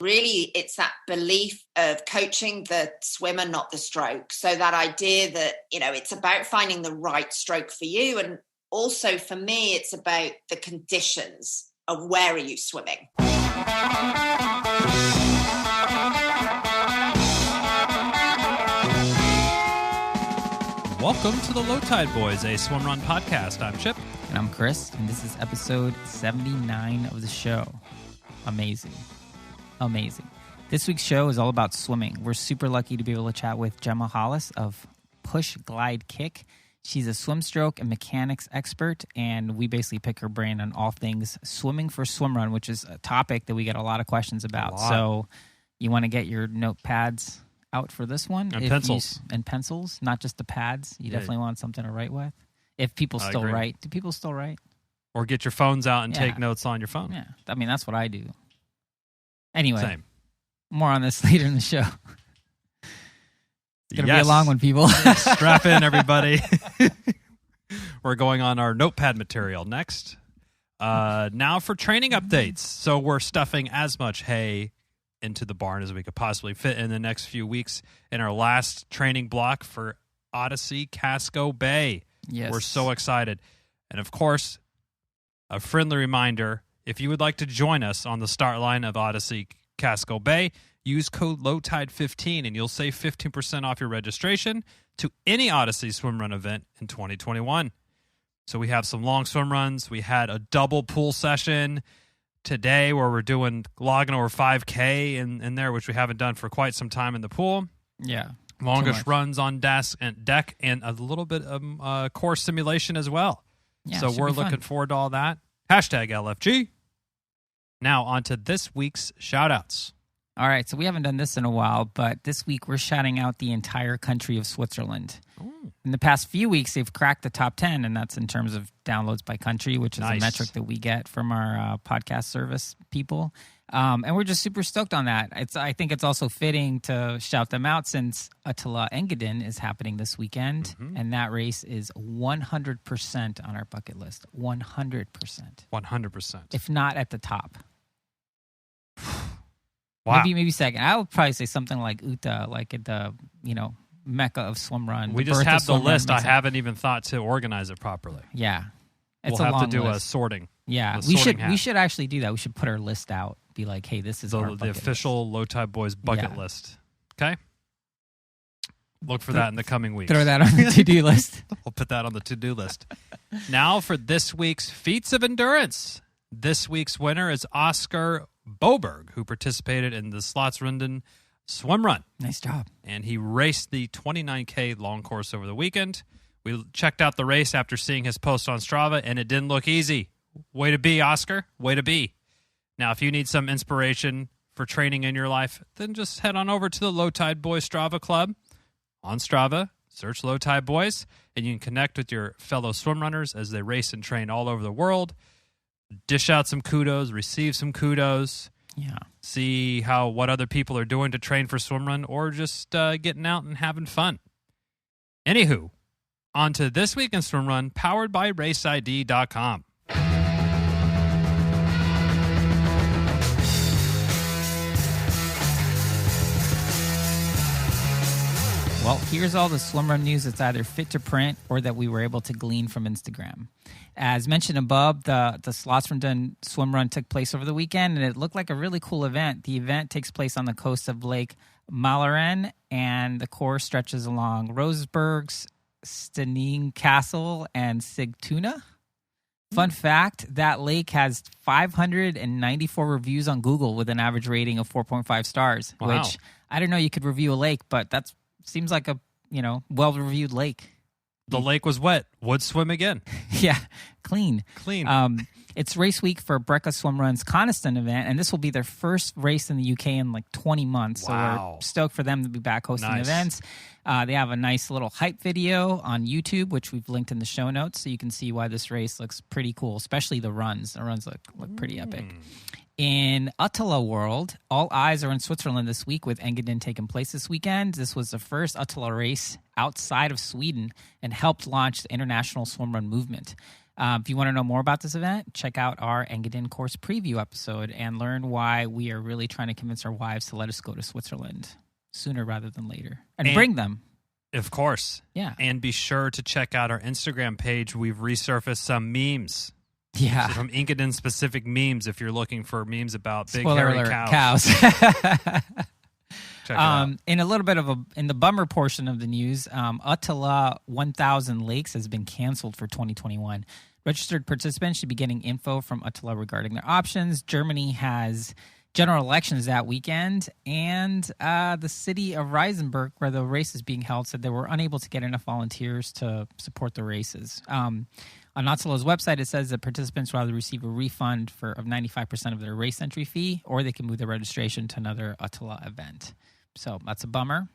really it's that belief of coaching the swimmer, not the stroke. So that idea that, it's about finding the right stroke for you. And also for me, it's about the conditions of where are you swimming. Welcome to the Löw Tide Böyz, a Swimrun podcast. I'm Chip. And I'm Chris, and this is episode 79 of the show. Amazing. This week's show is all about swimming. We're super lucky to be able to chat with Gemma Hollis of PushGlideKick. She's a swim stroke and mechanics expert, and we basically pick her brain on all things swimming for Swimrun, which is a topic that we get a lot of questions about. So you want to get your notepads out for this one. And pencils. And pencils, not just the pads. You definitely want something to write with. If people still write. Do people still write? Or get your phones out and take notes on your phone. Yeah. I mean, that's what I do. Anyway, Same. More on this later in the show. It's going to be a long one, people. Strap in, everybody. We're going on our notepad material next. Now for training updates. So we're stuffing as much hay into the barn as we could possibly fit in the next few weeks in our last training block for Ödyssey Casco Bay. Yes. We're so excited. And of course, a friendly reminder, if you would like to join us on the start line of Ödyssey Casco Bay, use code LOWTIDE15 and you'll save 15% off your registration to any Ödyssey Swimrun event in 2021. So we have some long swim runs. We had a double pool session today where we're logging over 5K in there, which we haven't done for quite some time in the pool. Yeah. Longest runs on deck and a little bit of course simulation as well. Yeah, so we're looking forward to all that. Hashtag LFG. Now on to this week's shoutouts. All right, so we haven't done this in a while, but this week we're shouting out the entire country of Switzerland. Ooh. In the past few weeks, they've cracked the top 10, and that's in terms of downloads by country, which is a metric that we get from our podcast service people. And we're just super stoked on that. I think it's also fitting to shout them out since Uttala Engadin is happening this weekend, and that race is 100% on our bucket list. 100%. 100%. If not at the top. Wow. Maybe second. I would probably say something like Uttala, like at the, mecca of swimrun. We just have the list. I haven't even thought to organize it properly. Yeah. We'll have to do a sorting. Yeah. We should actually do that. We should put our list out. Be like, hey, this is our the official Löw Tide Böyz bucket list. Okay? Look for that in the coming weeks. Throw that on the to-do list. We'll put that on the to-do list. Now for this week's Feats of Endurance. This week's winner is Oskar Boberg, who participated in the Slottsrundan Swimrun. Nice job. And he raced the 29K long course over the weekend. We checked out the race after seeing his post on Strava, and it didn't look easy. Way to be, Oskar. Way to be. Now, if you need some inspiration for training in your life, then just head on over to the Löw Tide Böyz Strava Club. On Strava, search Löw Tide Böyz, and you can connect with your fellow swimrunners as they race and train all over the world. Dish out some kudos, receive some kudos. Yeah. See what other people are doing to train for swimrun, or just getting out and having fun. Anywho, on to This Week in Swimrun, powered by RaceID.com. Well, here's all the swimrun news that's either fit to print or that we were able to glean from Instagram. As mentioned above, the Slottsrundan Swimrun took place over the weekend, and it looked like a really cool event. The event takes place on the coast of Lake Mälaren, and the course stretches along Rosersbergs, Stening Castle, and Sigtuna. Fun fact, that lake has 594 reviews on Google with an average rating of 4.5 stars, which I don't know you could review a lake, but that seems like a, well-reviewed lake. The lake was wet. Would swim again. Yeah, clean. It's race week for Brecka Swimrun's Coniston event, and this will be their first race in the UK in like 20 months. Wow. So we're stoked for them to be back hosting events. They have a nice little hype video on YouTube, which we've linked in the show notes, so you can see why this race looks pretty cool, especially the runs. The runs look pretty epic. In Uttala world, all eyes are in Switzerland this week with Engadin taking place this weekend. This was the first Uttala race outside of Sweden and helped launch the international swimrun movement. If you want to know more about this event, check out our Engadin course preview episode and learn why we are really trying to convince our wives to let us go to Switzerland sooner rather than later. And bring them. Of course. Yeah. And be sure to check out our Instagram page. We've resurfaced some memes. Yeah. So from Engadin specific memes if you're looking for memes about big Spoiler hairy alert, cows. Check it out. In a little bit of in the bummer portion of the news, Uttala 1000 Lakes has been canceled for 2021. Registered participants should be getting info from Uttala regarding their options. Germany has general elections that weekend, and the city of Reisenberg, where the race is being held, said they were unable to get enough volunteers to support the races. On Uttala's website, it says that participants will either receive a refund of 95% of their race entry fee, or they can move their registration to another Uttala event. So that's a bummer,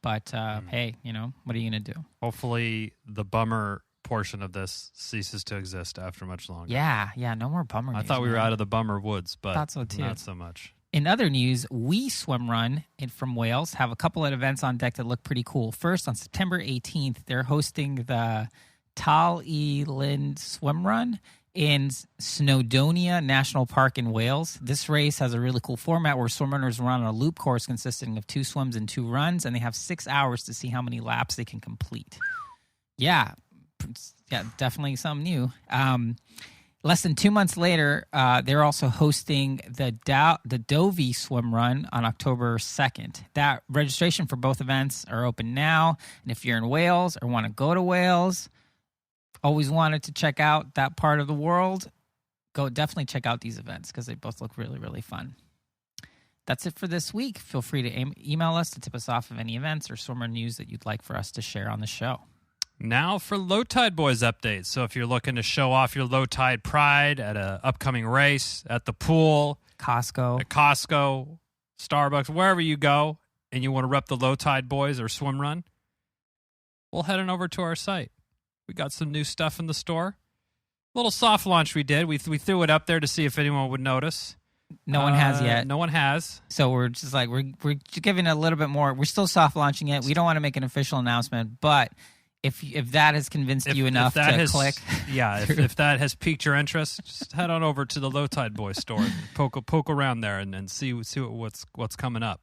but hey, what are you going to do? Hopefully the bummer portion of this ceases to exist after much longer. Yeah, no more bummer news. I thought we were out of the bummer woods, but thought so too. Not so much. In other news, We Swimrun from Wales have a couple of events on deck that look pretty cool. First, on September 18th, they're hosting the Tal y Lind Swimrun in Snowdonia National Park in Wales. This race has a really cool format where swimrunners run on a loop course consisting of 2 swims and 2 runs, and they have 6 hours to see how many laps they can complete. Yeah, definitely something new. Less than 2 months later, they're also hosting the Dovey Swimrun on October 2nd. That registration for both events are open now, and if you're in Wales or want to go to Wales, always wanted to check out that part of the world, definitely check out these events because they both look really, really fun. That's it for this week. Feel free to email us to tip us off of any events or swimmer news that you'd like for us to share on the show. Now for Löw Tide Böyz updates. So if you're looking to show off your Löw Tide pride at an upcoming race, at the pool, Costco, Starbucks, wherever you go, and you want to rep the Löw Tide Böyz or Swimrun, well, head on over to our site. We got some new stuff in the store. A little soft launch we did. We threw it up there to see if anyone would notice. No one has yet. No one has. So we're just like, we're giving a little bit more. We're still soft launching it. We don't want to make an official announcement, but if that has convinced you enough to click. Yeah, if that has piqued your interest, just head on over to the Löw Tide Böyz store and poke around there and see what's coming up.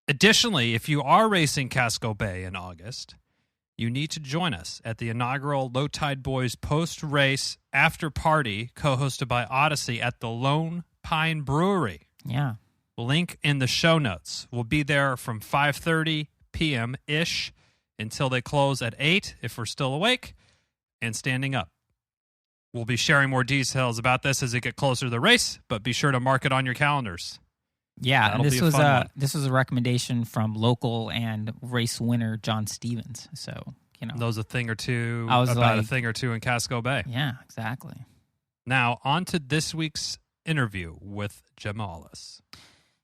Additionally, if you are racing Casco Bay in August, you need to join us at the inaugural Löw Tide Böyz post-race after party co-hosted by Ödyssey at the Lone Pine Brewery. Yeah. Link in the show notes. We'll be there from 5:30 p.m.-ish until they close at 8 if we're still awake and standing up. We'll be sharing more details about this as we get closer to the race, but be sure to mark it on your calendars. Yeah, and this was a recommendation from local and race winner John Stevens. So, knows a thing or two a thing or two in Casco Bay. Yeah, exactly. Now, on to this week's interview with Gemma Hollis.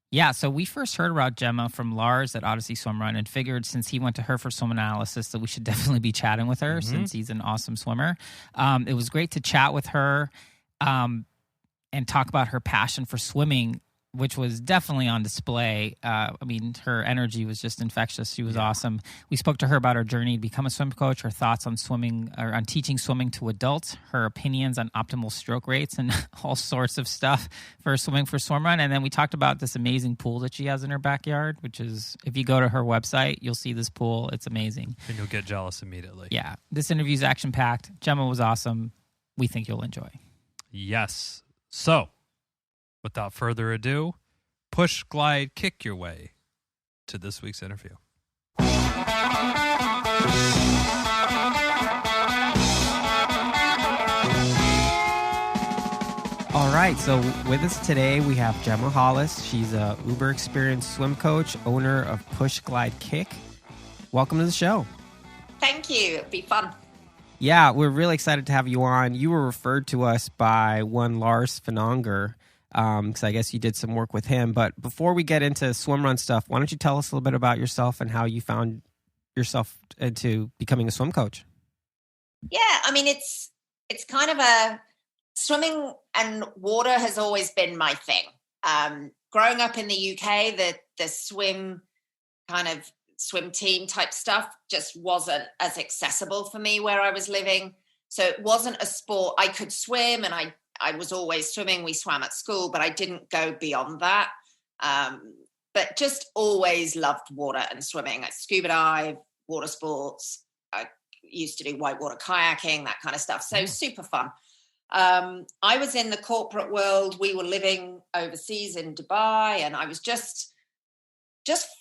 Yeah, so we first heard about Gemma from Lars at Ödyssey Swimrun and figured since he went to her for swim analysis that we should definitely be chatting with her since he's an awesome swimmer. It was great to chat with her and talk about her passion for swimming, which was definitely on display. Her energy was just infectious. She was awesome. We spoke to her about her journey to become a swim coach, her thoughts on swimming or on teaching swimming to adults, her opinions on optimal stroke rates and all sorts of stuff for swimming for Swimrun. And then we talked about this amazing pool that she has in her backyard, which is, if you go to her website, you'll see this pool. It's amazing. And you'll get jealous immediately. Yeah. This interview is action-packed. Gemma was awesome. We think you'll enjoy. Yes. So, without further ado, push, glide, kick your way to this week's interview. All right, so with us today we have Gemma Hollis. She's a uber experienced swim coach, owner of PushGlideKick. Welcome to the show. Thank you. It'll be fun. Yeah, we're really excited to have you on. You were referred to us by one Lars Finanger, because I guess you did some work with him. But before we get into swimrun stuff, why don't you tell us a little bit about yourself and how you found yourself into becoming a swim coach? Yeah, it's kind of a swimming and water has always been my thing. Growing up in the UK, the swim team type stuff just wasn't as accessible for me where I was living. So it wasn't a sport. I could swim, and I was always swimming. We swam at school, but I didn't go beyond that. But just always loved water and swimming. I scuba dive, water sports. I used to do whitewater kayaking, that kind of stuff. So super fun. I was in the corporate world. We were living overseas in Dubai, and I was just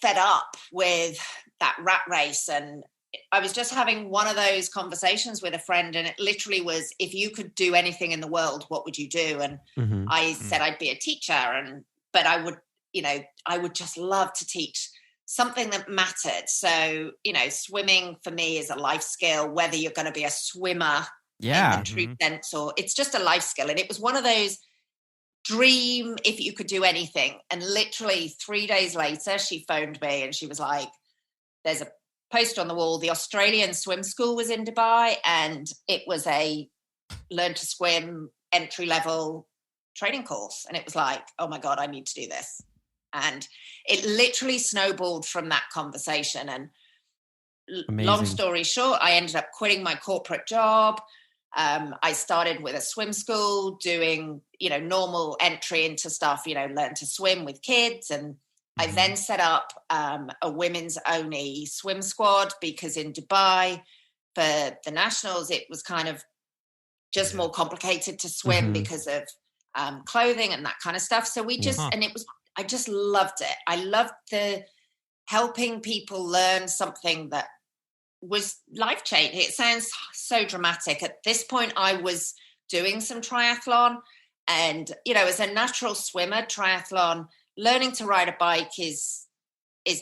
fed up with that rat race. And I was just having one of those conversations with a friend, and it literally was, if you could do anything in the world, what would you do? And I said I'd be a teacher, but I would just love to teach something that mattered. So, swimming for me is a life skill, whether you're going to be a swimmer in the true sense, or it's just a life skill. And it was one of those dream, if you could do anything. And literally 3 days later, she phoned me and she was like, there's a post on the wall. The Australian swim school was in Dubai, and it was a learn to swim entry level training course. And it was like, oh my God, I need to do this. And it literally snowballed from that conversation. And long story short, I ended up quitting my corporate job. I started with a swim school doing, normal entry into stuff, learn to swim with kids. And I then set up a women's only swim squad, because in Dubai for the nationals, it was kind of just more complicated to swim because of clothing and that kind of stuff. So I just loved it. I loved the helping people learn something that was life-changing. It sounds so dramatic. At this point, I was doing some triathlon, and, as a natural swimmer, triathlon, learning to ride a bike is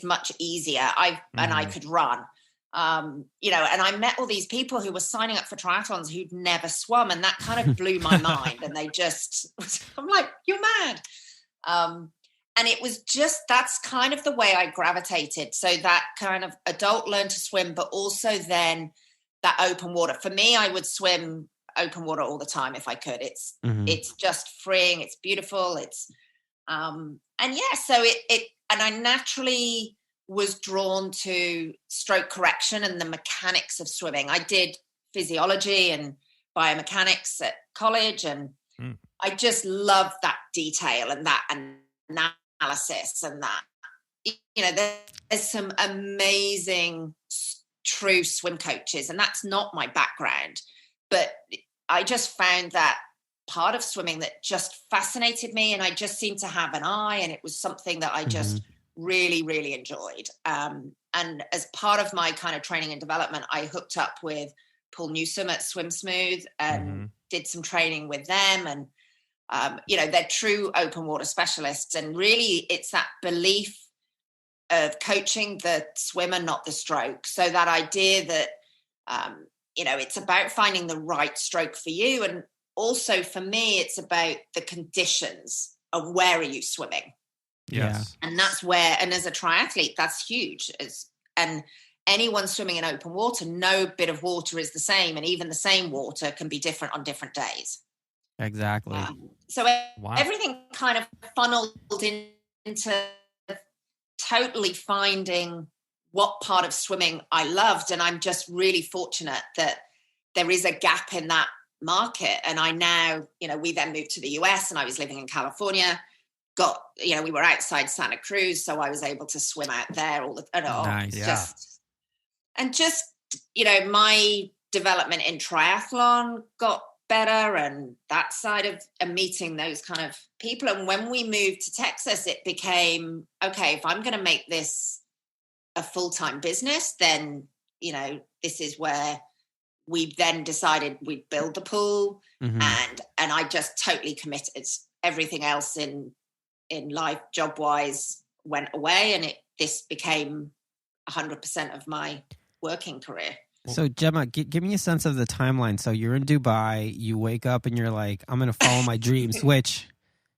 much easier. And I could run, and I met all these people who were signing up for triathlons who'd never swum, and that kind of blew my mind. And I'm like, you're mad. And it was that's kind of the way I gravitated. So that kind of adult learn to swim, but also then that open water. For me, I would swim open water all the time if I could. It's just freeing. It's beautiful. So and I naturally was drawn to stroke correction and the mechanics of swimming. I did physiology and biomechanics at college, and I just loved that detail and that analysis, and that, there's some amazing true swim coaches, and that's not my background, but I just found that part of swimming that just fascinated me, and I just seemed to have an eye, and it was something that I just really, really enjoyed. And as part of my kind of training and development, I hooked up with Paul Newsome at Swim Smooth and did some training with them, and they're true open water specialists. And really it's that belief of coaching the swimmer, not the stroke. So that idea that, it's about finding the right stroke for you. And also for me, it's about the conditions of where are you swimming? Yes. And that's where, and as a triathlete, that's huge. And anyone swimming in open water, no bit of water is the same. And even the same water can be different on different days. Exactly. Everything kind of funneled into totally finding what part of swimming I loved. And I'm just really fortunate that there is a gap in that market. And I now, we then moved to the US, and I was living in California, we were outside Santa Cruz, so I was able to swim out there Nice. My development in triathlon got better, and that side of meeting those kind of people. And when we moved to Texas, it became, okay, if I'm going to make this a full-time business, then, this is where we then decided we'd build the pool, and I just totally committed. Everything else in life, job-wise, went away, and this became 100% of my working career. So, Gemma, give me a sense of the timeline. So you're in Dubai, you wake up and you're like, I'm going to follow my dreams, which,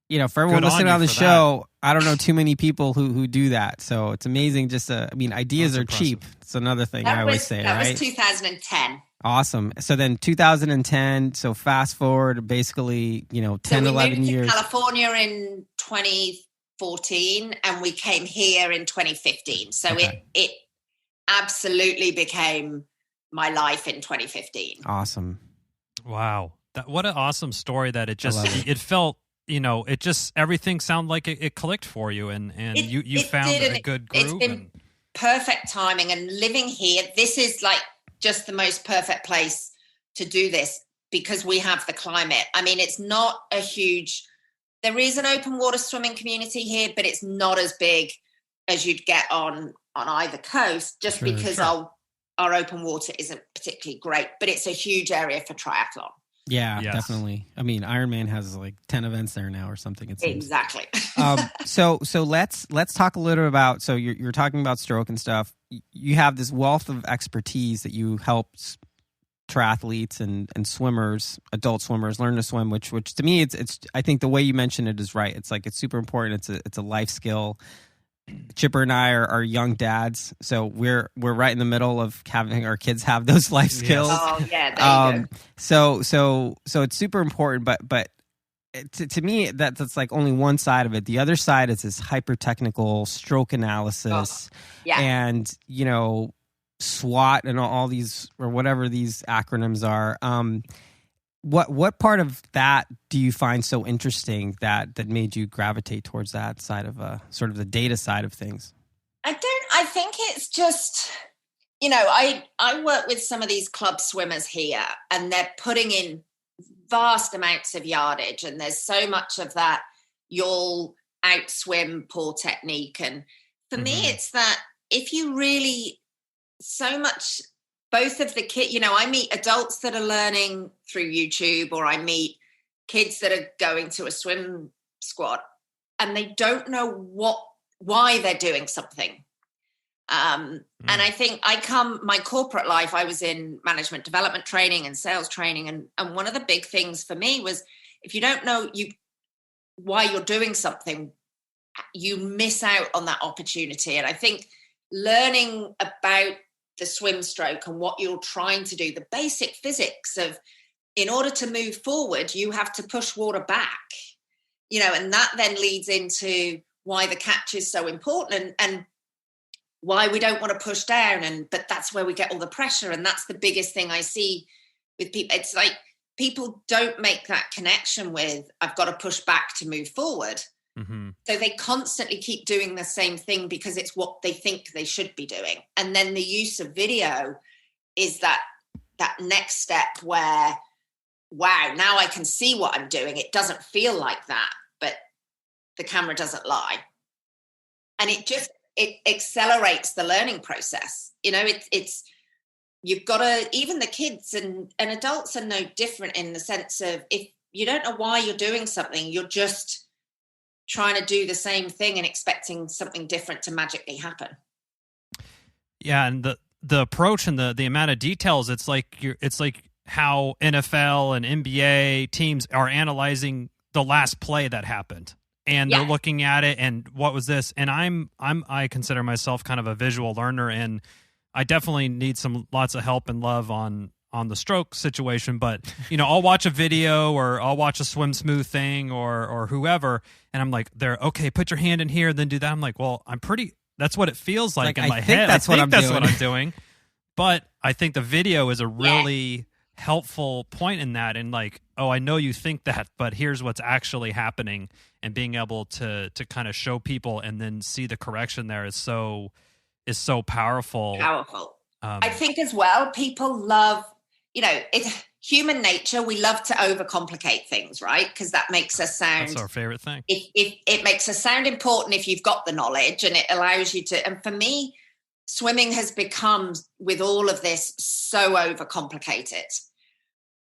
for everyone listening on the show, I don't know too many people who do that. So it's amazing. Ideas are cheap. It's another thing I always say, right? That was 2010. Awesome. So then 2010, so fast forward basically, 10, 11 years. To California in 2014, and we came here in 2015. So it absolutely became my life in 2015. Awesome. Wow. What an awesome story that it felt, it just, everything sounded like it clicked for you and you found a good groove. It's been perfect timing, and living here, this is like just the most perfect place to do this because we have the climate. I mean, it's not a huge, there is an open water swimming community here, but it's not as big as you'd get on either coast, just because our open water isn't particularly great, but it's a huge area for triathlon. Yeah, yes. Definitely. I mean, Ironman has like 10 events there now or something. It seems. Exactly. So let's talk a little about, so you're talking about stroke and stuff. You have this wealth of expertise that you help triathletes and swimmers, adult swimmers, learn to swim, which to me, it's I think the way you mentioned it is right. It's like, it's super important. It's a life skill. Chipper and I are young dads, so we're right in the middle of having our kids have those life skills. Oh yeah, there you go. So it's super important, but to me that's like only one side of it. The other side is this hyper technical stroke analysis, and SWOT and all these, or whatever these acronyms are. What part of that do you find so interesting that made you gravitate towards that side of sort of the data side of things? I think it's just, I work with some of these club swimmers here, and they're putting in vast amounts of yardage, and there's so much of that you'll outswim poor technique. And for me, it's that if you really so much, both of the kids, I meet adults that are learning through YouTube, or I meet kids that are going to a swim squad and they don't know why they're doing something. And I think my corporate life, I was in management development training and sales training. And one of the big things for me was, if you don't know why you're doing something, you miss out on that opportunity. And I think learning about the swim stroke and what you're trying to do, the basic physics of, in order to move forward, you have to push water back, and that then leads into why the catch is so important and why we don't want to push down. But that's where we get all the pressure. And that's the biggest thing I see with people. It's like people don't make that connection with, I've got to push back to move forward. So they constantly keep doing the same thing because it's what they think they should be doing. And then the use of video is that next step where, wow, now I can see what I'm doing. It doesn't feel like that, but the camera doesn't lie. And it accelerates the learning process. It's you've got to, even the kids and adults are no different, in the sense of, if you don't know why you're doing something, you're just trying to do the same thing and expecting something different to magically happen. Yeah, and the approach and the amount of details, it's like how NFL and NBA teams are analyzing the last play that happened, and they're looking at it and what was this? And I consider myself kind of a visual learner, and I definitely need lots of help and love on the stroke situation, but I'll watch a video or I'll watch a swim smooth thing or whoever, and I'm like, okay, put your hand in here, then do that. I'm like, well, that's what it feels like in my head. That's what I'm doing. But I think the video is a really helpful point in that. And like, oh, I know you think that, but here's what's actually happening, and being able to kind of show people and then see the correction there is so powerful. I think as well, people love, it's human nature. We love to overcomplicate things, right? Because that makes us sound. That's our favorite thing. It makes us sound important if you've got the knowledge, and it allows you to. And for me, swimming has become, with all of this, so overcomplicated.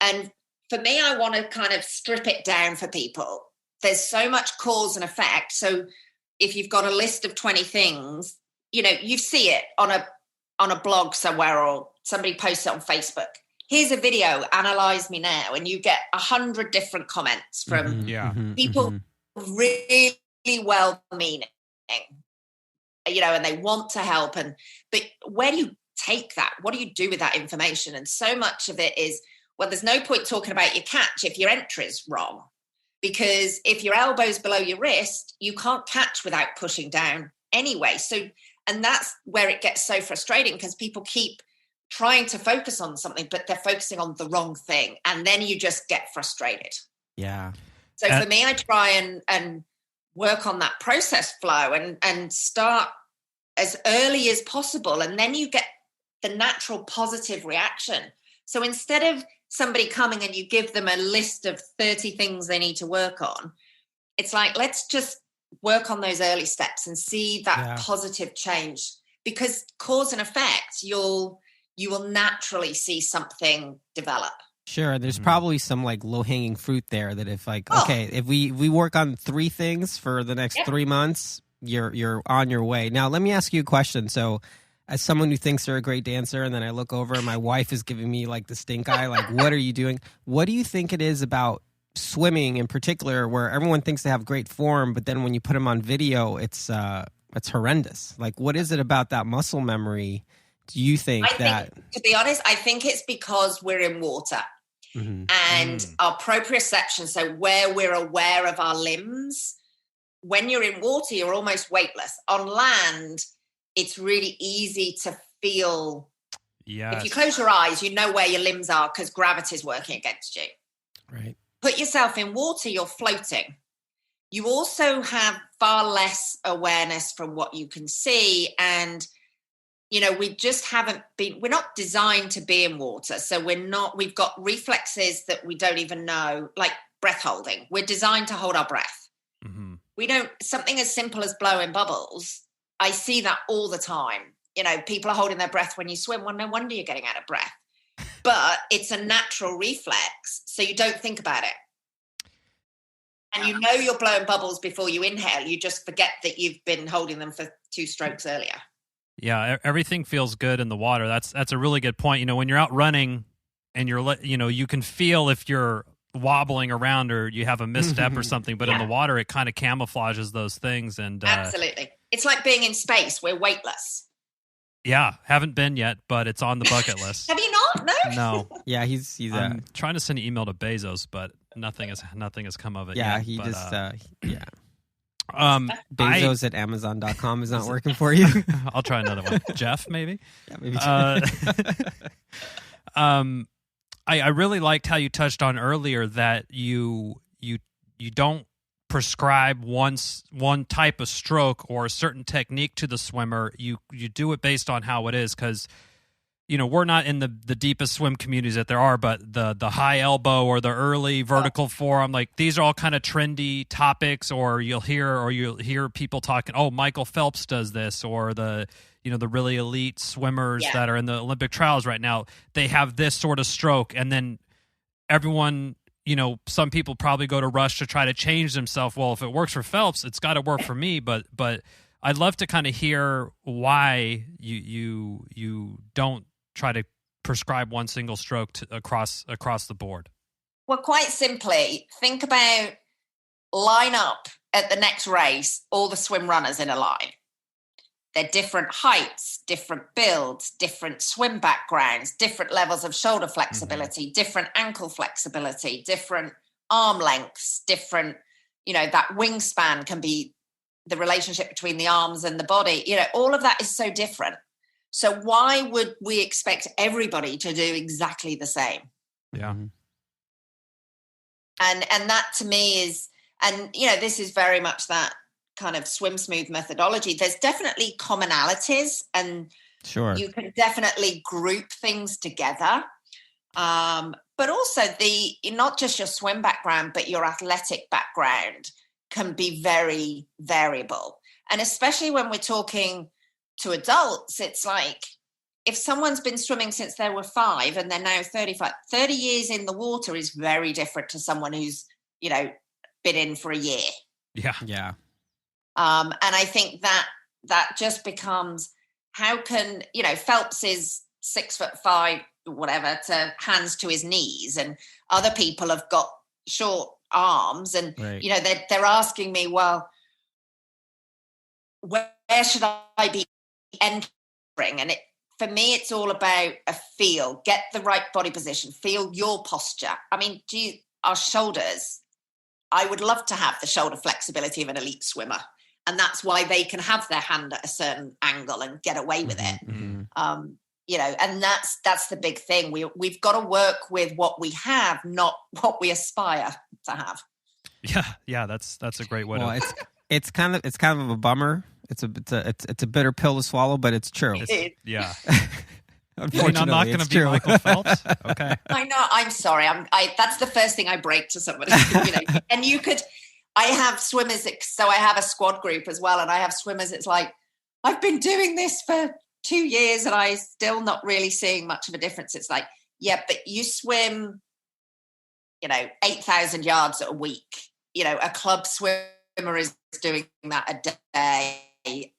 And for me, I want to kind of strip it down for people. There's so much cause and effect. So if you've got a list of 20 things, you see it on a blog somewhere, or somebody posts it on Facebook. Here's a video, analyze me now. And you get 100 different comments from people really well-meaning, and they want to help. But where do you take that? What do you do with that information? And so much of it is, well, there's no point talking about your catch if your entry's wrong. Because if your elbow's below your wrist, you can't catch without pushing down anyway. So, and that's where it gets so frustrating, because people keep trying to focus on something, but they're focusing on the wrong thing. And then you just get frustrated. Yeah. So for me, I try and work on that process flow and start as early as possible. And then you get the natural positive reaction. So instead of somebody coming and you give them a list of 30 things they need to work on, it's like, let's just work on those early steps and see that positive change, because cause and effect, you will naturally see something develop. Sure. There's probably some like low hanging fruit there that if like, okay, if we work on 3 things for the next 3 months, you're on your way. Now, let me ask you a question. So as someone who thinks they're a great dancer, and then I look over and my wife is giving me like the stink eye, like, what are you doing? What do you think it is about swimming in particular where everyone thinks they have great form, but then when you put them on video, it's horrendous? Like, what is it about that muscle memory? Do you think that? To be honest, I think it's because we're in water. And our proprioception, so where we're aware of our limbs, when you're in water, you're almost weightless. On land, it's really easy to feel. If you close your eyes, you know where your limbs are because gravity is working against you. Right. Put yourself in water, you're floating. You also have far less awareness from what you can see. And we just we're not designed to be in water. So we've got reflexes that we don't even know, like breath holding. We're designed to hold our breath. Something as simple as blowing bubbles. I see that all the time. People are holding their breath when you swim. Well, no wonder you're getting out of breath. But it's a natural reflex. So you don't think about it. And you're blowing bubbles before you inhale. You just forget that you've been holding them for 2 strokes earlier. Yeah, everything feels good in the water. That's a really good point. When you're out running and you can feel if you're wobbling around or you have a misstep or something, but in the water, it kind of camouflages those things. And absolutely. It's like being in space. We're weightless. Yeah, haven't been yet, but it's on the bucket list. Have you not? No. Yeah, he's I'm trying to send an email to Bezos, but nothing has come of it yet. Yeah, he just Bezos at Amazon.com is not working for you. I'll try another one. Jeff, maybe? Yeah, maybe. I really liked how you touched on earlier that you don't prescribe one type of stroke or a certain technique to the swimmer. You do it based on how it is, because we're not in the deepest swim communities that there are, but the high elbow or the early vertical forearm, like these are all kind of trendy topics, or you'll hear people talking, oh, Michael Phelps does this, or the really elite swimmers that are in the Olympic trials right now, they have this sort of stroke. And then everyone, some people probably go to rush to try to change themselves. Well, if it works for Phelps, it's got to work for me. But I'd love to kind of hear why you don't try to prescribe one single stroke across the board. Well, quite simply, think about line up at the next race, all the swim runners in a line. They're different heights, different builds, different swim backgrounds, different levels of shoulder flexibility, different ankle flexibility, different arm lengths, different, that wingspan can be the relationship between the arms and the body. All of that is so different. So why would we expect everybody to do exactly the same? Yeah. And that to me is, and this is very much that kind of swim smooth methodology. There's definitely commonalities, and sure, you can definitely group things together. But also not just your swim background, but your athletic background can be very variable. And especially when we're talking to adults, it's like if someone's been swimming since they were 5 and they're now 35, 30 years in the water is very different to someone who's, been in for a year. Yeah. Yeah. And I think that just becomes, how can, Phelps is 6'5", whatever, to hands to his knees, and other people have got short arms, and, right. They're asking me, well, where should I be entering? And for me, it's all about a feel, get the right body position, feel your posture. I mean, our shoulders, I would love to have the shoulder flexibility of an elite swimmer. And that's why they can have their hand at a certain angle and get away with it. Mm-hmm. and that's the big thing. We've got to work with what we have, not what we aspire to have. Yeah, that's a great way well, to. It's kind of a bummer. It's a bitter pill to swallow, but it's true. Yeah. Unfortunately, I'm not going to be true. Michael Phelps. Okay. I know. I'm sorry. That's the first thing I break to somebody. And I have swimmers. So I have a squad group as well, and I have swimmers. It's like, I've been doing this for 2 years, and I still not really seeing much of a difference. It's like, yeah, but you swim, 8,000 yards a week. A club swimmer is doing that a day,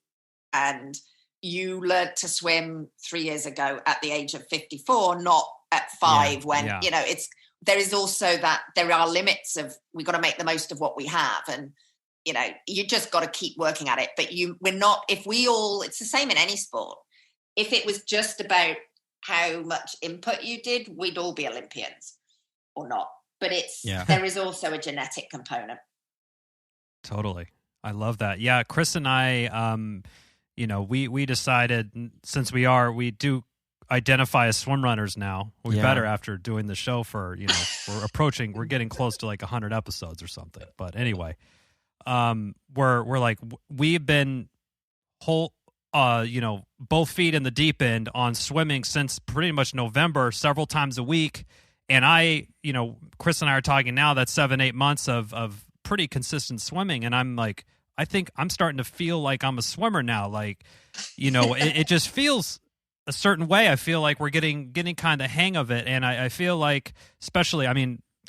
and you learned to swim 3 years ago at the age of 54, not at 5 there is also that there are limits of, we've got to make the most of what we have. And, you just got to keep working at it. But it's the same in any sport. If it was just about how much input you did, we'd all be Olympians or not. But there is also a genetic component. Totally. I love that. Yeah. Chris and I, we decided, since we do identify as swim runners now, we better after doing the show for, we're getting close to like 100 episodes or something. But anyway, we're like, we've been both feet in the deep end on swimming since pretty much November, several times a week. And Chris and I are talking now, that's 7-8 months of pretty consistent swimming. And I'm like, I think I'm starting to feel like I'm a swimmer now. Like, it just feels a certain way. I feel like we're getting kind of hang of it. And I feel like, especially,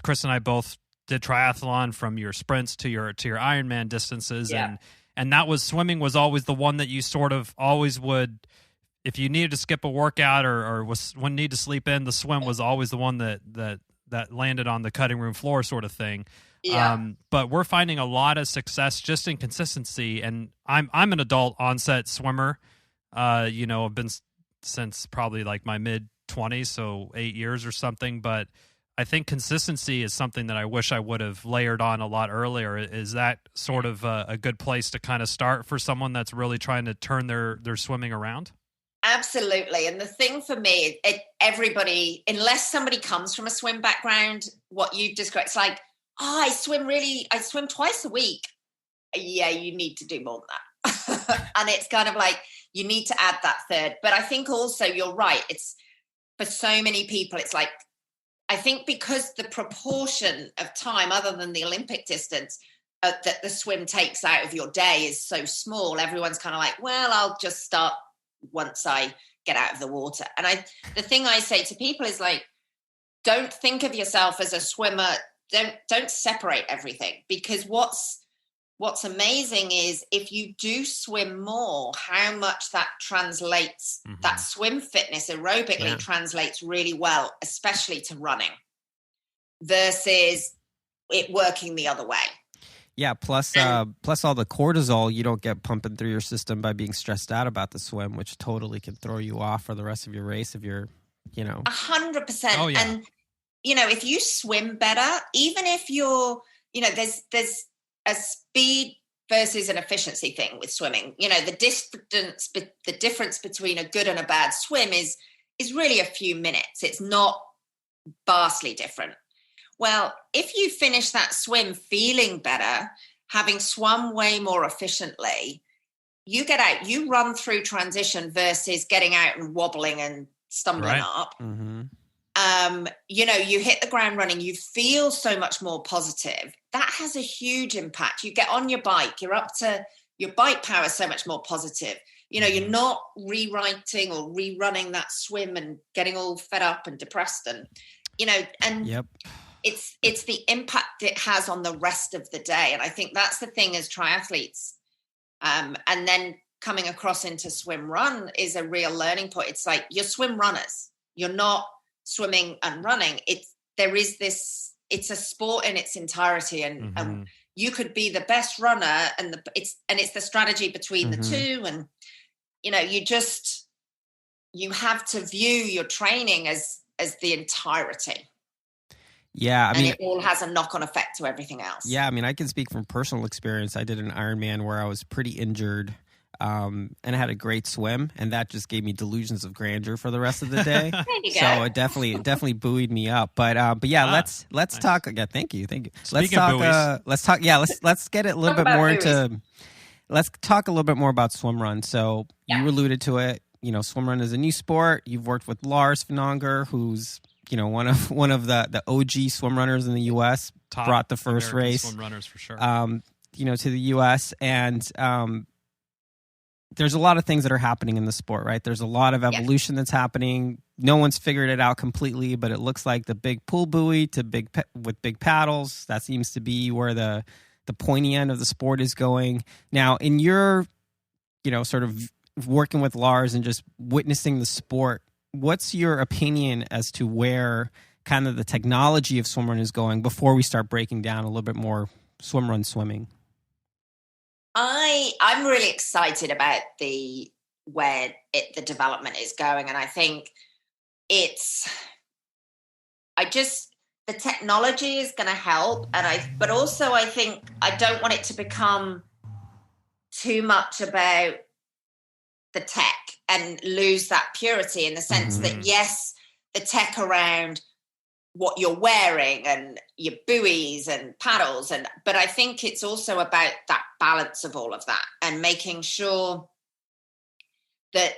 Chris and I both did triathlon, from your sprints to your Ironman distances. Yeah. And that was, swimming was always the one that you sort of always would, if you needed to skip a workout or was one need to sleep in, the swim was always the one that landed on the cutting room floor sort of thing. Yeah. But we're finding a lot of success just in consistency. And I'm an adult onset swimmer. I've been since probably like my mid-20s, so 8 years or something. But I think consistency is something that I wish I would have layered on a lot earlier. Is that sort of a good place to kind of start for someone that's really trying to turn their swimming around? Absolutely. And the thing for me, everybody, unless somebody comes from a swim background, what you described, it's like, I swim twice a week. Yeah, you need to do more than that. And it's kind of like, you need to add that third. But I think also you're right. It's, for so many people, it's like, I think because the proportion of time, other than the Olympic distance, that the swim takes out of your day is so small, everyone's kind of like, well, I'll just start once I get out of the water. And the thing I say to people is like, don't think of yourself as a swimmer. Don't separate everything, because what's amazing is if you do swim more, how much that translates, that swim fitness aerobically translates really well, especially to running, versus it working the other way. Yeah, plus all the cortisol you don't get pumping through your system by being stressed out about the swim, which totally can throw you off for the rest of your race if you're, 100%. Oh, yeah. And, if you swim better, even if you're, there's a speed versus an efficiency thing with swimming. The difference between a good and a bad swim is really a few minutes. It's not vastly different. Well, if you finish that swim feeling better, having swum way more efficiently, you get out, you run through transition versus getting out and wobbling and stumbling up. Mm-hmm. You hit the ground running, you feel so much more positive. That has a huge impact. You get on your bike, you're up to your bike power is so much more positive. You're not rewriting or rerunning that swim and getting all fed up and depressed and Yep. It's the impact it has on the rest of the day. And I think that's the thing as triathletes. And then coming across into swim run is a real learning point. It's like you're swim runners. You're not swimming and running. It's a sport in its entirety. And you could be the best runner and it's the strategy between the two. And, you have to view your training as the entirety. Yeah, and it all has a knock-on effect to everything else. Yeah, I can speak from personal experience. I did an Ironman where I was pretty injured And I had a great swim, and that just gave me delusions of grandeur for the rest of the day. There you go. So it definitely buoyed me up. But yeah, let's nice. talk. Yeah, thank you. Speaking of buoys. Let's talk. Yeah, let's get it a little bit more into. Let's talk a little bit more about swimrun. So you alluded to it. You know, swimrun is a new sport. You've worked with Lars Finanger, who's one of the OG swimrunners in the U.S. Top brought the first American race. swimrunners for sure. To the U.S. and there's a lot of things that are happening in the sport, right? There's a lot of evolution that's happening. No one's figured it out completely, but it looks like the big pull buoy with big paddles, that seems to be where the pointy end of the sport is going. Now, in your, sort of working with Lars and just witnessing the sport, what's your opinion as to where kind of the technology of swimrun is going before we start breaking down a little bit more swimrun swimming? I'm really excited about the development is going, and I think the technology is going to help, but also I think I don't want it to become too much about the tech and lose that purity in the sense that yes, the tech around what you're wearing and your buoys and paddles, but I think it's also about that balance of all of that and making sure that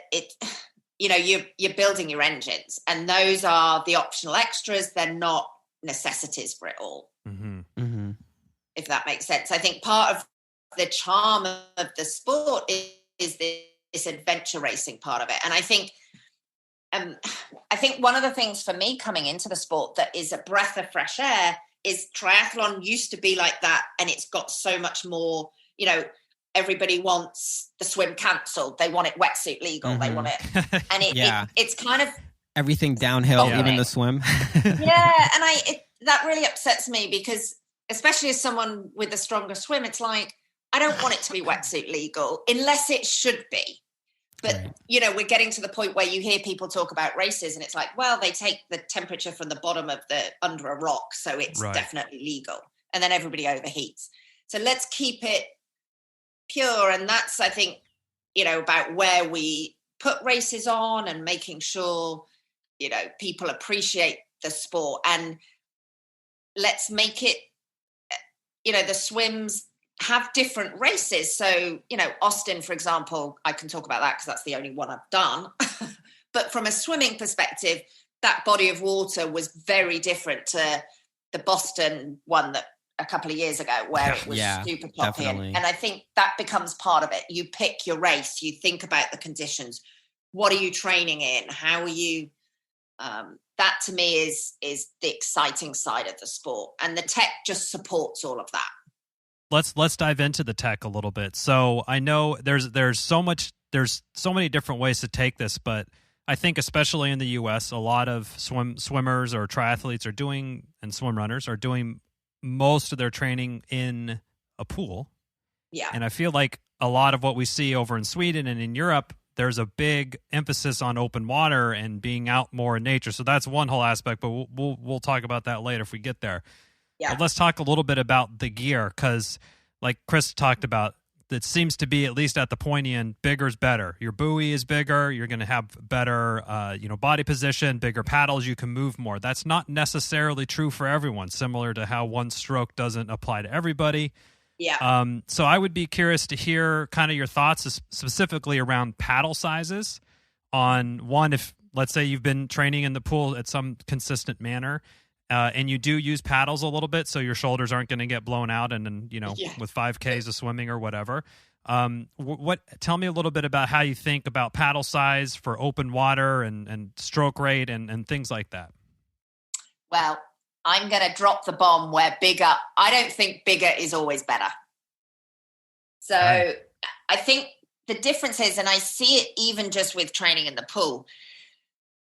you're building your engines, and those are the optional extras. They're not necessities for it all. If that makes sense. I think part of the charm of the sport is this adventure racing part of it, and I think one of the things for me coming into the sport that is a breath of fresh air is triathlon used to be like that, and it's got so much more. Everybody wants the swim cancelled. They want it wetsuit legal. They want it, and it's kind of everything downhill, even the swim. And that really upsets me because, especially as someone with a stronger swim, it's like I don't want it to be wetsuit legal unless it should be. But, we're getting to the point where you hear people talk about races and it's like, well, they take the temperature from the bottom of under a rock. So it's definitely legal. And then everybody overheats. So let's keep it pure. And that's, I think, about where we put races on and making sure, people appreciate the sport, and let's make it, the swims have different races. So, Austin, for example, I can talk about that because that's the only one I've done. But from a swimming perspective, that body of water was very different to the Boston one that a couple of years ago where it was super toppy. And I think that becomes part of it. You pick your race, you think about the conditions. What are you training in? How are you? That to me is the exciting side of the sport. And the tech just supports all of that. Let's dive into the tech a little bit. So I know there's so many different ways to take this, but I think especially in the U.S., a lot of swimmers or triathletes and swim runners are doing most of their training in a pool. Yeah. And I feel like a lot of what we see over in Sweden and in Europe, there's a big emphasis on open water and being out more in nature. So that's one whole aspect, but we'll talk about that later if we get there. Yeah. But let's talk a little bit about the gear, because like Chris talked about, it seems to be, at least at the pointy end, bigger is better. Your buoy is bigger. You're going to have better, body position, bigger paddles. You can move more. That's not necessarily true for everyone, similar to how one stroke doesn't apply to everybody. Yeah. So I would be curious to hear kind of your thoughts specifically around paddle sizes on one, if let's say you've been training in the pool at some consistent manner, and you do use paddles a little bit, so your shoulders aren't going to get blown out, and then with 5Ks of swimming or whatever. Tell me a little bit about how you think about paddle size for open water and stroke rate and things like that. Well, I'm going to drop the bomb where I don't think bigger is always better. So I think the difference is, and I see it even just with training in the pool,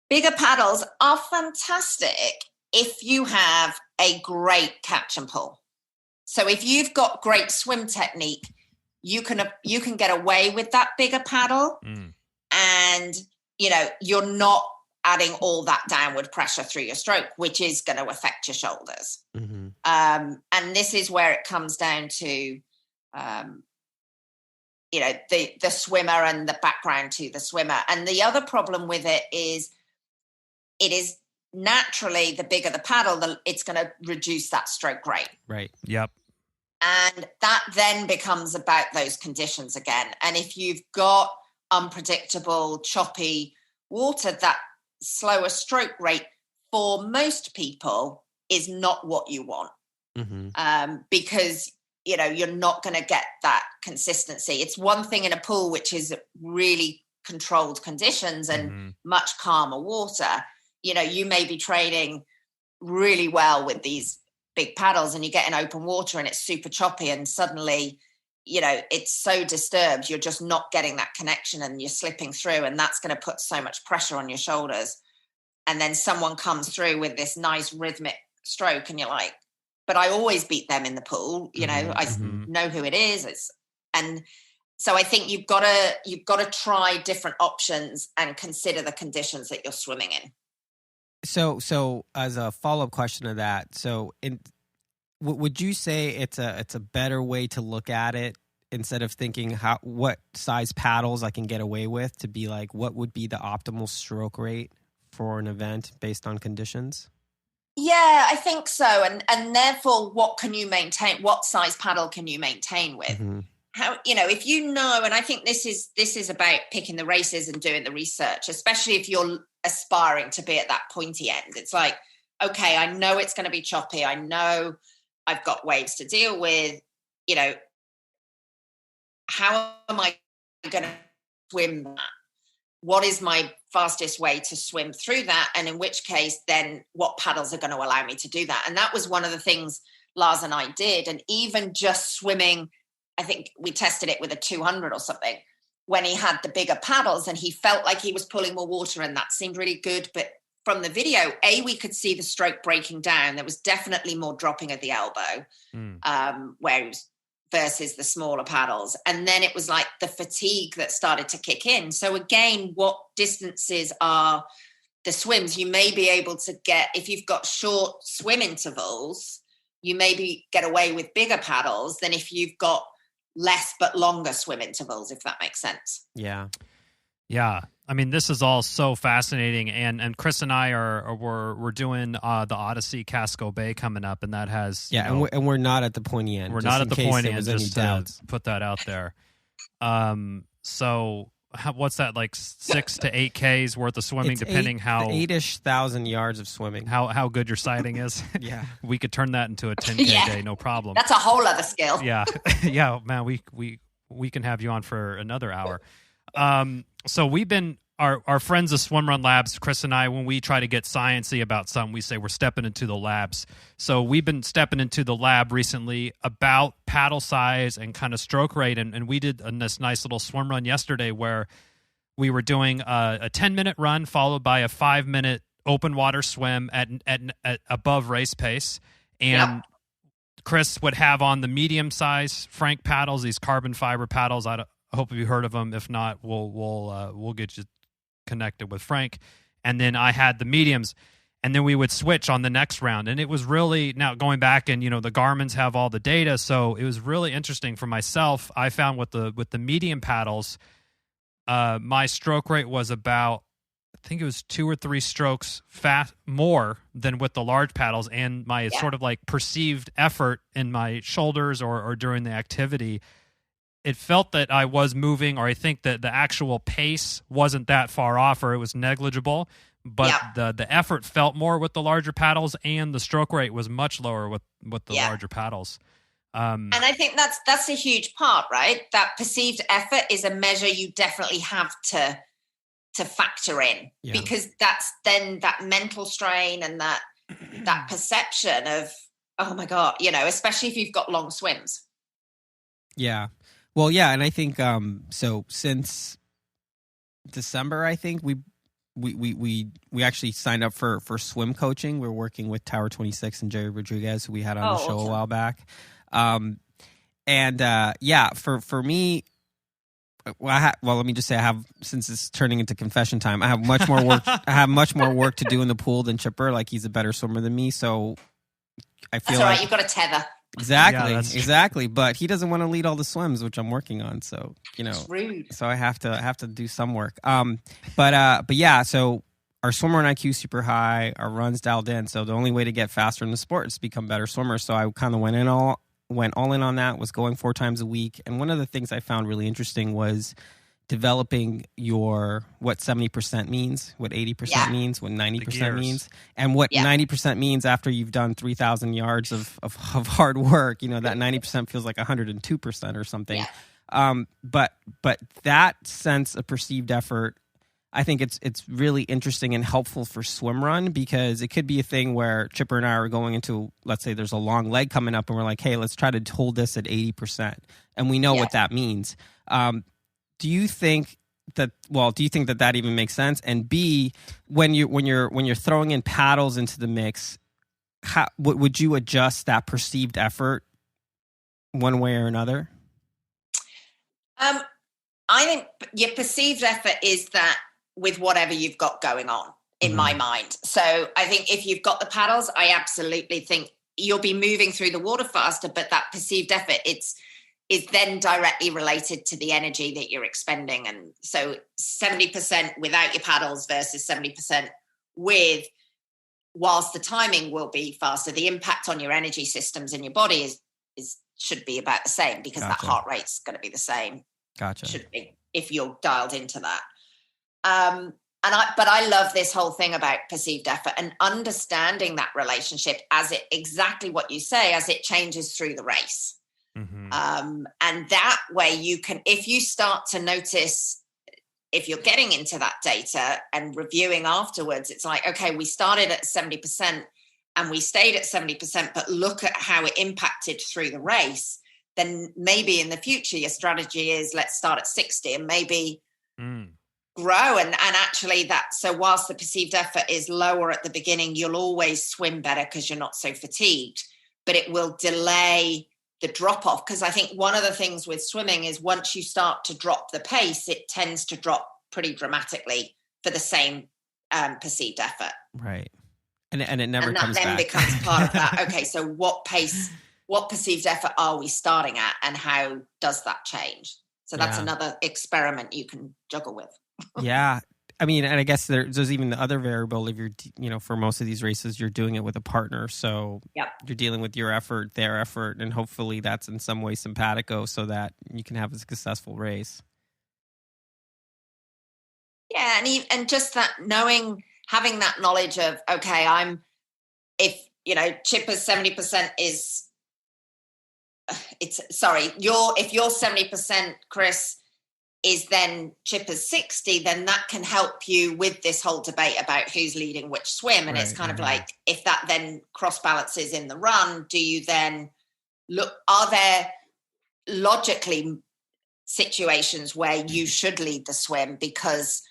bigger paddles are fantastic if you have a great catch and pull. So if you've got great swim technique, you can get away with that bigger paddle, and you're not adding all that downward pressure through your stroke, which is going to affect your shoulders. Mm-hmm. And this is where it comes down to the swimmer and the background to the swimmer. And the other problem with it is naturally, the bigger the paddle, it's going to reduce that stroke rate. Right. Yep. And that then becomes about those conditions again. And if you've got unpredictable, choppy water, that slower stroke rate for most people is not what you want. Because, you're not going to get that consistency. It's one thing in a pool, which is really controlled conditions and much calmer water. You may be training really well with these big paddles and you get in open water and it's super choppy and suddenly, it's so disturbed. You're just not getting that connection and you're slipping through, and that's going to put so much pressure on your shoulders. And then someone comes through with this nice rhythmic stroke and you're like, but I always beat them in the pool. I know who it is. And so I think you've got to try different options and consider the conditions that you're swimming in. So as a follow-up question to that, would you say it's a better way to look at it instead of thinking what size paddles I can get away with, to be like, what would be the optimal stroke rate for an event based on conditions? Yeah, I think so. And therefore, what can you maintain? What size paddle can you maintain with? How, if and I think this is about picking the races and doing the research, especially if you're aspiring to be at that pointy end. It's like, okay, I know it's going to be choppy. I know I've got waves to deal with. How am I going to swim that? What is my fastest way to swim through that? And in which case, then what paddles are going to allow me to do that? And that was one of the things Lars and I did. And even just swimming, I think we tested it with a 200 or something, when he had the bigger paddles and he felt like he was pulling more water, and that seemed really good. But from the video, we could see the stroke breaking down. There was definitely more dropping at the elbow, where he was versus the smaller paddles. And then it was like the fatigue that started to kick in. So again, what distances are the swims? You may be able to get, if you've got short swim intervals, you maybe get away with bigger paddles than if you've got less but longer swim intervals, if that makes sense. Yeah. I mean, this is all so fascinating, and Chris and I we're doing the Ödyssey Casco Bay coming up, and that has and we're not at the pointy end. We're not at the pointy end. Just to put that out there. So what's that, like 6 to 8 Ks worth of swimming, depending how 8,000 yards of swimming. How good your sighting is. Yeah, we could turn that into a 10K day, no problem. That's a whole other skill. Yeah, man, we can have you on for another hour. So we've been our friends of Swimrun Labs, Chris and I, when we try to get sciencey about something, we say we're stepping into the labs. So we've been stepping into the lab recently about paddle size and kind of stroke rate. And we did this nice little swim run yesterday where we were doing a 10-minute run followed by a 5-minute open water swim at above race pace. And Chris would have on the medium size Frank paddles, these carbon fiber paddles. I hope you've heard of them. If not, we'll get you connected with Frank. And then I had the mediums, and then we would switch on the next round. And it was really, now going back, and the Garmin's have all the data, so it was really interesting for myself. I found with the medium paddles, my stroke rate was about, I think it was 2 or 3 strokes more than with the large paddles, and my sort of like perceived effort in my shoulders or during the activity, it felt that I was moving, or I think that the actual pace wasn't that far off, or it was negligible, but the effort felt more with the larger paddles, and the stroke rate was much lower with the larger paddles. And I think that's a huge part, right? That perceived effort is a measure you definitely have to factor in, because that's then that mental strain and that perception of, oh my God, especially if you've got long swims. Yeah. Well, yeah, and I think so since December, I think we actually signed up for swim coaching. We're working with Tower 26 and Jerry Rodriguez, who we had on the show a while back. For me, let me just say, I have, since it's turning into confession time, I have much more work. I have much more work to do in the pool than Chipper. Like, he's a better swimmer than me, so I feel that's all right. You've got a tether. Exactly. But he doesn't want to lead all the swims, which I'm working on. So, Rude. so I have to do some work. But yeah, so our Swimrun IQ is super high, our run's dialed in. So the only way to get faster in the sport is to become better swimmers. So I kind of went all in on that, was going 4 times a week. And one of the things I found really interesting was developing what 70% means, what 80% means, what 90% means, and what 90% means after you've done 3,000 yards of hard work. That 90% feels like 102% or something. Yeah. But that sense of perceived effort, I think it's really interesting and helpful for Swimrun, because it could be a thing where Chipper and I are going into, let's say there's a long leg coming up and we're like, hey, let's try to hold this at 80%. And we know what that means. Do you think that even makes sense? And B, when you're throwing in paddles into the mix, would you adjust that perceived effort one way or another? I think your perceived effort is that with whatever you've got going on, in my mind. So I think if you've got the paddles, I absolutely think you'll be moving through the water faster, but that perceived effort, is then directly related to the energy that you're expending. And so 70% without your paddles versus 70% with, whilst the timing will be faster, the impact on your energy systems in your body should be about the same, because that heart rate's going to be the same. Gotcha. Should be, if you're dialed into that. But I love this whole thing about perceived effort and understanding that relationship exactly what you say, as it changes through the race. Mm-hmm. And that way you can, if you start to notice, if you're getting into that data and reviewing afterwards, it's like, okay, we started at 70% and we stayed at 70%, but look at how it impacted through the race. Then maybe in the future, your strategy is let's start at 60 and maybe grow. And actually so whilst the perceived effort is lower at the beginning, you'll always swim better because you're not so fatigued, but it will delay the drop off. Because I think one of the things with swimming is once you start to drop the pace, it tends to drop pretty dramatically for the same perceived effort. Right. And it never comes back. And that then becomes part of that. Okay, so what perceived effort are we starting at, and how does that change? So that's another experiment you can juggle with. Yeah. I mean, and I guess there's even the other variable. If you're, for most of these races, you're doing it with a partner. So you're dealing with your effort, their effort, and hopefully that's in some way simpatico so that you can have a successful race. Yeah. And just that having that knowledge of, okay, if Chipper's 70% if you're 70%, Chris, is then Chipper's 60, then that can help you with this whole debate about who's leading which swim. And it's kind of like, if that then cross balances in the run, do you then are there logically situations where you should lead the swim because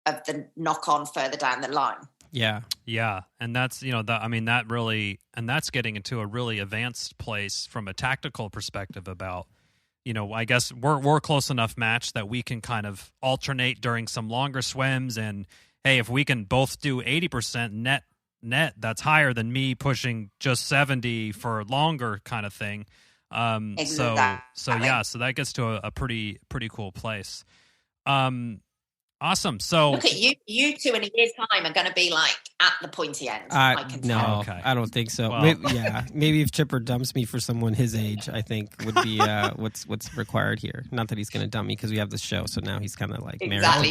of the knock on further down the line? Yeah. And that's, that really, and that's getting into a really advanced place from a tactical perspective about, I guess we're close enough match that we can kind of alternate during some longer swims. And hey, if we can both do 80% net, that's higher than me pushing just 70 for longer kind of thing. Exactly. So that gets to a pretty cool place. Awesome. So look at you two in a year's time are going to be like at the pointy end. No, okay. I don't think so. Well, maybe if Chipper dumps me for someone his age, I think would be what's required here. Not that he's going to dump me because we have this show, so now he's kind of like married. That would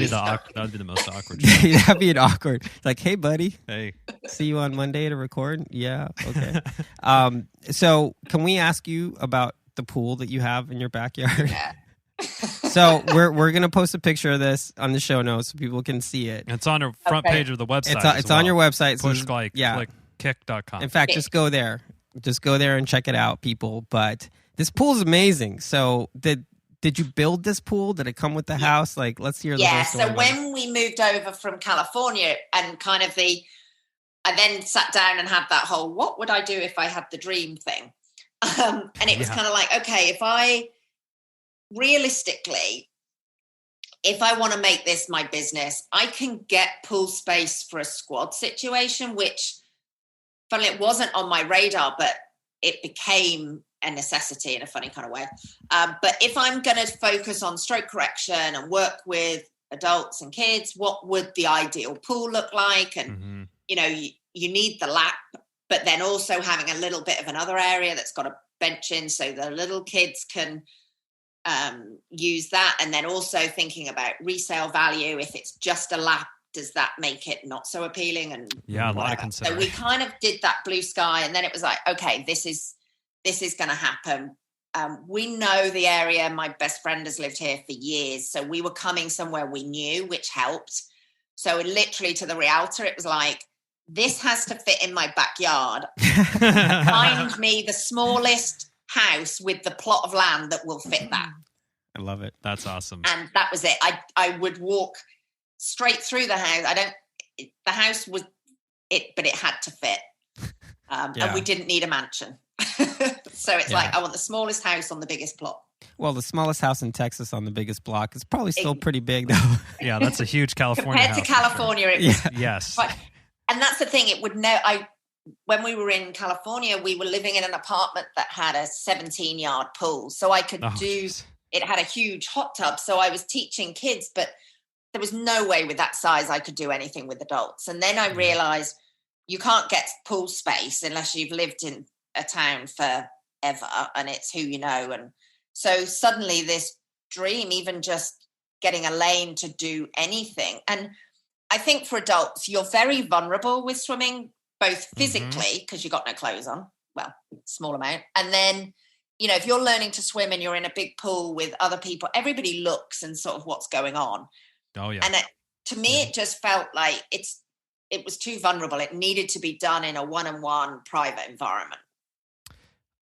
be the most awkward. That'd be an awkward. Like, hey, buddy. Hey. See you on Monday to record. Yeah. Okay. So can we ask you about the pool that you have in your backyard? Yeah. So we're gonna post a picture of this on the show notes so people can see it. It's on the front page of the website. It's on your website. PushGlideKick.com. In fact, just go there and check it out, people. But this pool is amazing. So did you build this pool? Did it come with the house? Like, let's hear the whole story. So when we moved over from California and kind of I then sat down and had that whole, what would I do if I had the dream thing? And it was kind of like, okay, realistically, if I want to make this my business, I can get pool space for a squad situation, which, funnily, it wasn't on my radar, but it became a necessity in a funny kind of way. But if I'm going to focus on stroke correction and work with adults and kids, what would the ideal pool look like? And, you know, you need the lap, but then also having a little bit of another area that's got a bench in so the little kids can use that. And then also thinking about resale value. If it's just a lap, does that make it not so appealing? And yeah, a lot of consideration. So we kind of did that blue sky, and then it was like, okay, this is going to happen. We know the area. My best friend has lived here for years, so we were coming somewhere we knew, which helped. So literally to the realtor, it was like, this has to fit in my backyard. Find me the smallest house with the plot of land that will fit that. I love it. That's awesome. And that was it. I would walk straight through the house. The house was it, but it had to fit. And we didn't need a mansion. So it's like, I want the smallest house on the biggest plot. Well, the smallest house in Texas on the biggest block is probably still pretty big, though. Yeah, that's a huge California compared to California. Sure. It was yes. And that's the thing. It would when we were in California, we were living in an apartment that had a 17-yard pool, so I could it had a huge hot tub. So I was teaching kids, but there was no way with that size I could do anything with adults. And then I realized you can't get pool space unless you've lived in a town forever and it's who you know. And so suddenly this dream, even just getting a lane to do anything. And I think for adults, you're very vulnerable with swimming, both physically, because you've got no clothes on, well, small amount. And then, you know, if you're learning to swim and you're in a big pool with other people, everybody looks and sort of what's going on. Oh, yeah. And to me, it just felt like it was too vulnerable. It needed to be done in a one-on-one private environment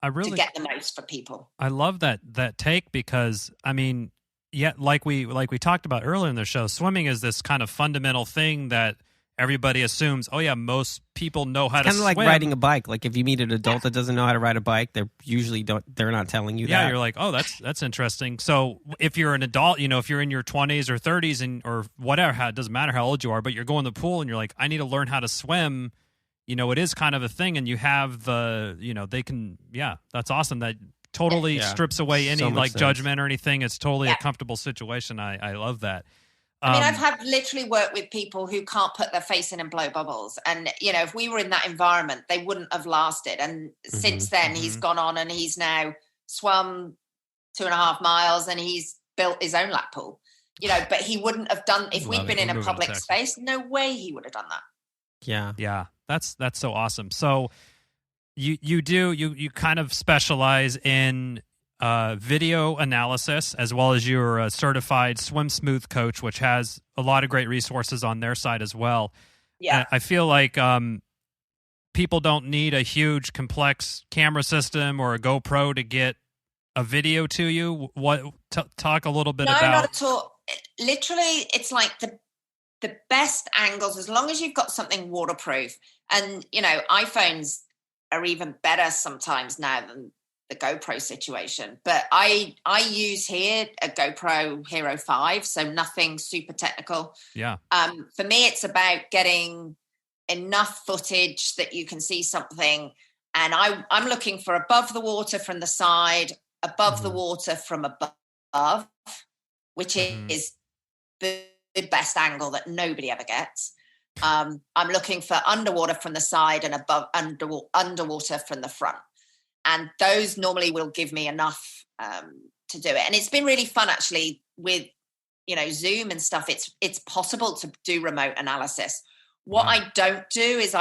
to get the most for people. I love that take because, I mean, like we talked about earlier in the show, swimming is this kind of fundamental thing that everybody assumes, oh yeah, most people know how to swim. Kind of like riding a bike. Like if you meet an adult that doesn't know how to ride a bike, they're not telling you that. Yeah, you're like, oh, that's interesting. So if you're an adult, you know, if you're in your 20s or 30s or whatever, it doesn't matter how old you are, but you're going to the pool and you're like, I need to learn how to swim. You know, it is kind of a thing, and you have that's awesome. That totally strips away any like judgment or anything. It's totally a comfortable situation. I love that. I mean, I've literally worked with people who can't put their face in and blow bubbles. And, you know, if we were in that environment, they wouldn't have lasted. And since then, he's gone on and he's now swum 2.5 miles and he's built his own lap pool. You know, but he wouldn't have done, if we'd been in a public space, no way he would have done that. Yeah. Yeah. That's so awesome. So you kind of specialize in video analysis, as well as you're a certified Swim Smooth coach, which has a lot of great resources on their side as well. Yeah. I feel like people don't need a huge complex camera system or a GoPro to get a video to you. Talk a little bit about... No, not at all. Literally, it's like the best angles, as long as you've got something waterproof. And, you know, iPhones are even better sometimes now than the GoPro situation. But I use here a GoPro Hero 5, so nothing super technical. Yeah. For me, it's about getting enough footage that you can see something. And I'm looking for above the water from the side, above the water from above, which is the best angle that nobody ever gets. I'm looking for underwater from the side and above underwater from the front. And those normally will give me enough to do it. And it's been really fun, actually, with, you know, Zoom and stuff. It's possible to do remote analysis. What I don't do is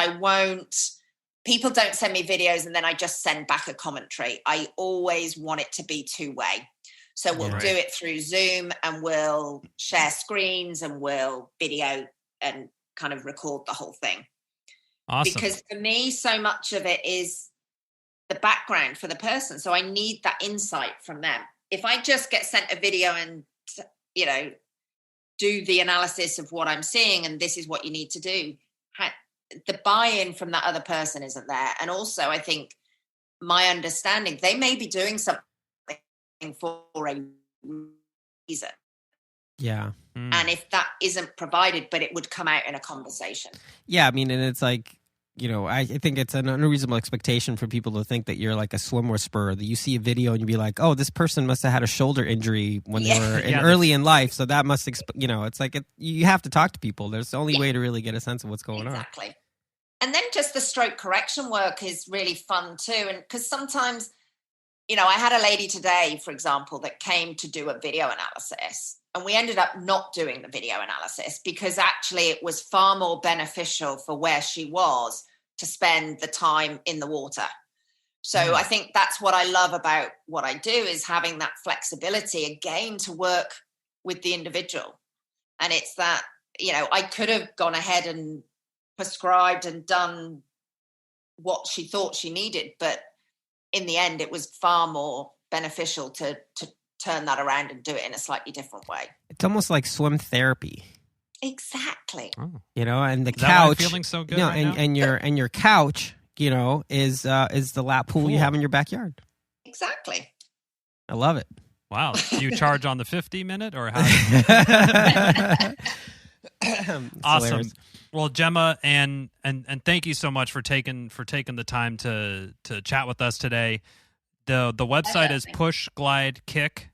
people don't send me videos and then I just send back a commentary. I always want it to be two-way. So we'll do it through Zoom and we'll share screens and we'll video and kind of record the whole thing. Awesome. Because for me, so much of it is the background for the person. So I need that insight from them. If I just get sent a video and, you know, do the analysis of what I'm seeing and this is what you need to do, the buy-in from that other person isn't there. And also, I think my understanding, they may be doing something for a reason. Yeah. And if that isn't provided, but it would come out in a conversation. Yeah, I mean, and it's like, I think it's an unreasonable expectation for people to think that you're like a swim whisperer, that you see a video and you be like, oh, this person must have had a shoulder injury when they were early in life. So that must, it's like you have to talk to people. There's the only way to really get a sense of what's going on. Exactly. And then just the stroke correction work is really fun too. And because sometimes, I had a lady today, for example, that came to do a video analysis. And we ended up not doing the video analysis because actually it was far more beneficial for where she was to spend the time in the water. So I think that's what I love about what I do, is having that flexibility, again, to work with the individual. And it's that, I could have gone ahead and prescribed and done what she thought she needed. But in the end, it was far more beneficial to turn that around and do it in a slightly different way. It's almost like swim therapy. Exactly. Oh. And the Is couch, that why I'm feeling so good right now? and your couch, is the lap pool you have in your backyard. Exactly. I love it. Wow. Do you charge on the 50-minute or how? Awesome. Hilarious. Well, Gemma, and thank you so much for taking the time to chat with us today. The website is pushglidekick.com.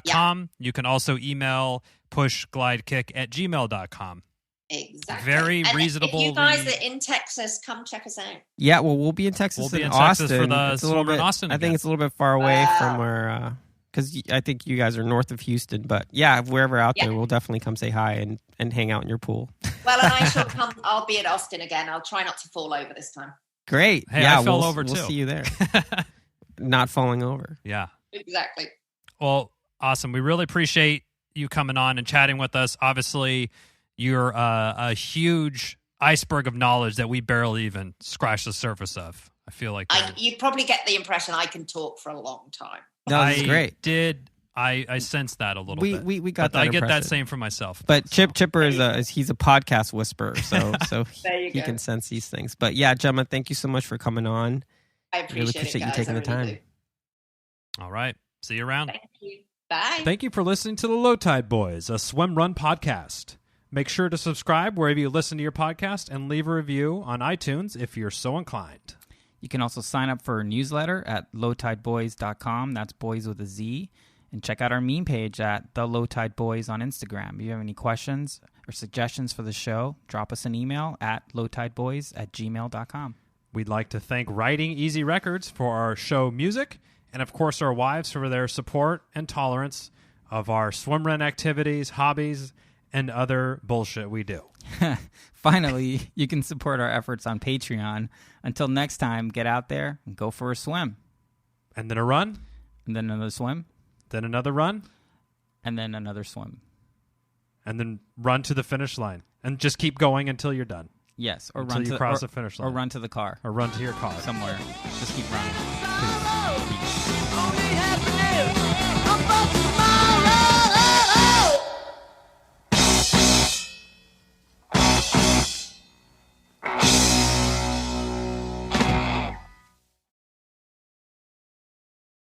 Yeah. You can also email pushglidekick@gmail.com. Exactly. Very and reasonable. If you guys are in Texas, come check us out. Yeah, well, we'll be in Texas. We'll be in Austin. Texas for the it's a little bit, Austin. I think it's a little bit far away from where, because I think you guys are north of Houston. But yeah, if we're ever out there, we'll definitely come say hi and hang out in your pool. Well, and I shall come. I'll be at Austin again. I'll try not to fall over this time. Great. Hey, yeah, I fell over too. We'll see you there. Not falling over. Yeah. Exactly. Well, awesome. We really appreciate you coming on and chatting with us. Obviously, you're a huge iceberg of knowledge that we barely even scratched the surface of. I feel like you probably get the impression I can talk for a long time. No, that's great. I sensed that a little bit. We got but that. I get that same for myself. But Chipper he's a podcast whisperer, so he go. can sense these things. But yeah, Gemma, thank you so much for coming on. I appreciate you taking the time. All right. See you around. Thank you. Bye. Thank you for listening to the Löw Tide Böyz, a Swimrun podcast. Make sure to subscribe wherever you listen to your podcast and leave a review on iTunes if you're so inclined. You can also sign up for our newsletter at lowtideboys.com. That's boys with a Z. And check out our meme page at the Löw Tide Böyz on Instagram. If you have any questions or suggestions for the show, drop us an email at lowtideboys@gmail.com. We'd like to thank Writing Easy Records for our show music, and of course our wives for their support and tolerance of our swimrun activities, hobbies, and other bullshit we do. Finally, you can support our efforts on Patreon. Until next time, get out there and go for a swim. And then a run. And then another swim. Then another run. And then another swim. And then run to the finish line. And just keep going until you're done. Yes, or until run you to cross the finish line. Or run to the car. Or run to your car. Somewhere. Just keep running. Peace.